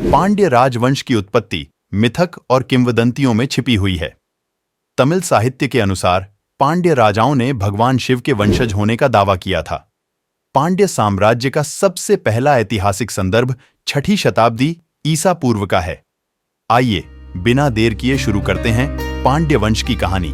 पांड्य राजवंश की उत्पत्ति मिथक और किंवदंतियों में छिपी हुई है। तमिल साहित्य के अनुसार पांड्य राजाओं ने भगवान शिव के वंशज होने का दावा किया था। पांड्य साम्राज्य का सबसे पहला ऐतिहासिक संदर्भ 6ठी शताब्दी ईसा पूर्व का है। आइए बिना देर किए शुरू करते हैं पांड्य वंश की कहानी।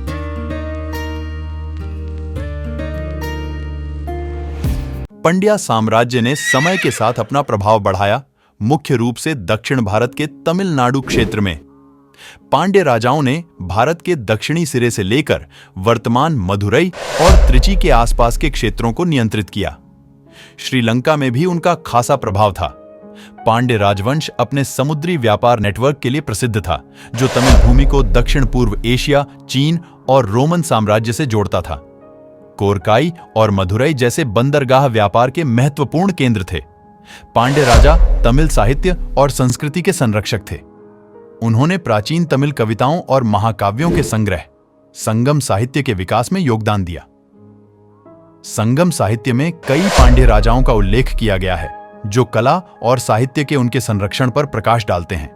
पांड्या साम्राज्य ने समय के साथ अपना प्रभाव बढ़ाया, मुख्य रूप से दक्षिण भारत के तमिलनाडु क्षेत्र में। पांड्य राजाओं ने भारत के दक्षिणी सिरे से लेकर वर्तमान मदुरई और त्रिची के आसपास के क्षेत्रों को नियंत्रित किया। श्रीलंका में भी उनका खासा प्रभाव था। पांड्य राजवंश अपने समुद्री व्यापार नेटवर्क के लिए प्रसिद्ध था, जो तमिल भूमि को दक्षिण पूर्व एशिया, चीन और रोमन साम्राज्य से जोड़ता था। कोरकाई और मदुरई जैसे बंदरगाह व्यापार के महत्वपूर्ण केंद्र थे। पांड्य राजा तमिल साहित्य और संस्कृति के संरक्षक थे। उन्होंने प्राचीन तमिल कविताओं और महाकाव्यों के संग्रह संगम साहित्य के विकास में योगदान दिया। संगम साहित्य में कई पांड्य राजाओं का उल्लेख किया गया है, जो कला और साहित्य के उनके संरक्षण पर प्रकाश डालते हैं।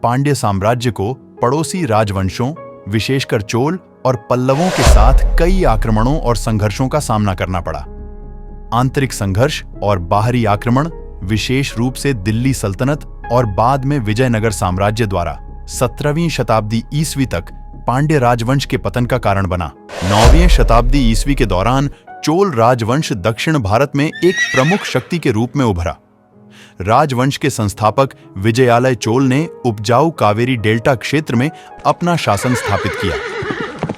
पांड्य साम्राज्य को पड़ोसी राजवंशों, विशेषकर चोल और पल्लवों के साथ कई आक्रमणों और संघर्षों का सामना करना पड़ा। आंतरिक संघर्ष और बाहरी आक्रमण विशेष रूप से दिल्ली सल्तनत और बाद में विजयनगर साम्राज्य द्वारा 17वीं शताब्दी ईस्वी तक पांड्य राजवंश के पतन का कारण बना। 9वीं शताब्दी ईस्वी के दौरान चोल राजवंश दक्षिण भारत में एक प्रमुख शक्ति के रूप में उभरा। राजवंश के संस्थापक विजयालय चोल ने उपजाऊ कावेरी डेल्टा क्षेत्र में अपना शासन स्थापित किया।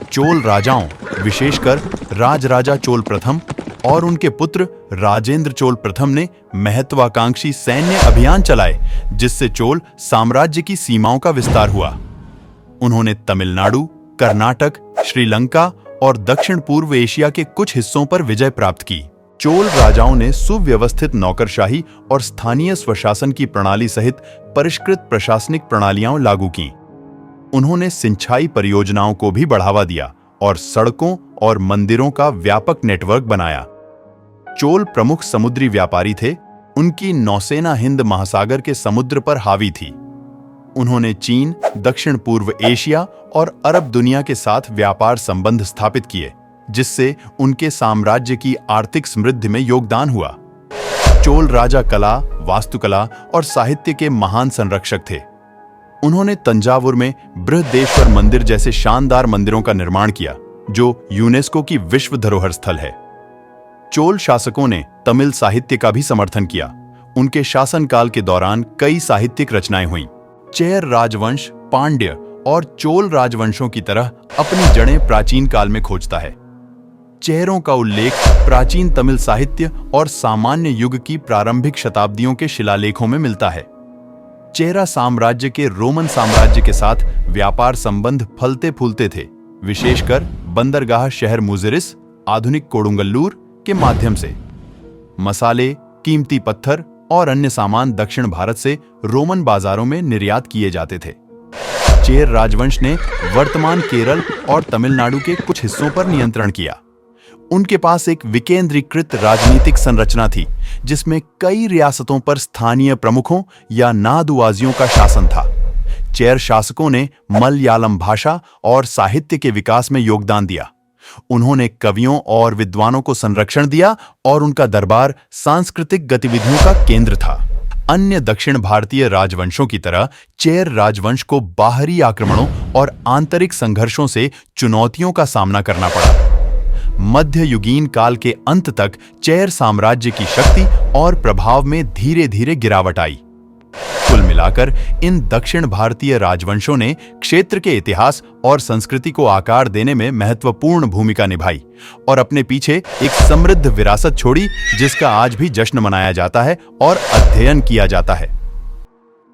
चोल राजाओं, विशेषकर राजराजा चोल प्रथम और उनके पुत्र राजेंद्र चोल प्रथम ने महत्वाकांक्षी सैन्य अभियान चलाए, जिससे चोल साम्राज्य की सीमाओं का विस्तार हुआ। उन्होंने तमिलनाडु, कर्नाटक, श्रीलंका और दक्षिण पूर्व एशिया के कुछ हिस्सों पर विजय प्राप्त की। चोल राजाओं ने सुव्यवस्थित नौकरशाही और स्थानीय स्वशासन की प्रणाली सहित परिष्कृत प्रशासनिक प्रणालियां लागू की। उन्होंने सिंचाई परियोजनाओं को भी बढ़ावा दिया और सड़कों और मंदिरों का व्यापक नेटवर्क बनाया। चोल प्रमुख समुद्री व्यापारी थे। उनकी नौसेना हिंद महासागर के समुद्र पर हावी थी। उन्होंने चीन, दक्षिण पूर्व एशिया और अरब दुनिया के साथ व्यापार संबंध स्थापित किए, जिससे उनके साम्राज्य की आर्थिक समृद्धि में योगदान हुआ। चोल राजा कला, वास्तुकला और साहित्य के महान संरक्षक थे। उन्होंने तंजावुर में बृहदेश्वर मंदिर जैसे शानदार मंदिरों का निर्माण किया, जो यूनेस्को की विश्व धरोहर स्थल है। चोल शासकों ने तमिल साहित्य का भी समर्थन किया। उनके शासनकाल के दौरान कई साहित्यिक रचनाएं हुईं। चेर राजवंश पांड्य और चोल राजवंशों की तरह अपनी जड़ें प्राचीन काल में खोजता है। चेरों का उल्लेख प्राचीन तमिल साहित्य और सामान्य युग की प्रारंभिक शताब्दियों के शिलालेखों में मिलता है। चेरा साम्राज्य के रोमन साम्राज्य के साथ व्यापार संबंध फलते फूलते थे, विशेषकर बंदरगाह शहर मुजिरिस, आधुनिक कोडुंगल्लूर के माध्यम से। मसाले, कीमती पत्थर और अन्य सामान दक्षिण भारत से रोमन बाजारों में निर्यात किए जाते थे। चेर राजवंश ने वर्तमान केरल और तमिलनाडु के कुछ हिस्सों पर नियंत्रण किया। उनके पास एक विकेंद्रीकृत राजनीतिक संरचना थी, जिसमें कई रियासतों पर स्थानीय प्रमुखों या नादुआजियों का शासन था। चेर शासकों ने मलयालम भाषा और साहित्य के विकास में योगदान दिया। उन्होंने कवियों और विद्वानों को संरक्षण दिया और उनका दरबार सांस्कृतिक गतिविधियों का केंद्र था। अन्य दक्षिण भारतीय राजवंशों की तरह चेर राजवंश को बाहरी आक्रमणों और आंतरिक संघर्षों से चुनौतियों का सामना करना पड़ा। मध्ययुगीन काल के अंत तक चेर साम्राज्य की शक्ति और प्रभाव में धीरे धीरे गिरावट आई। कुल मिलाकर इन दक्षिण भारतीय राजवंशों ने क्षेत्र के इतिहास और संस्कृति को आकार देने में महत्वपूर्ण भूमिका निभाई और अपने पीछे एक समृद्ध विरासत छोड़ी, जिसका आज भी जश्न मनाया जाता है और अध्ययन किया जाता है।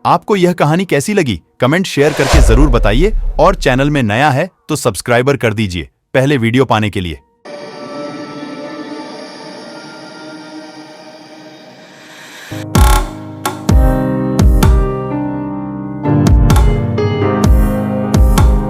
आपको यह कहानी कैसी लगी? कमेंट शेयर करके जरूर बताइए और चैनल में नया है तो सब्सक्राइबर कर दीजिए पहले वीडियो पाने के लिए।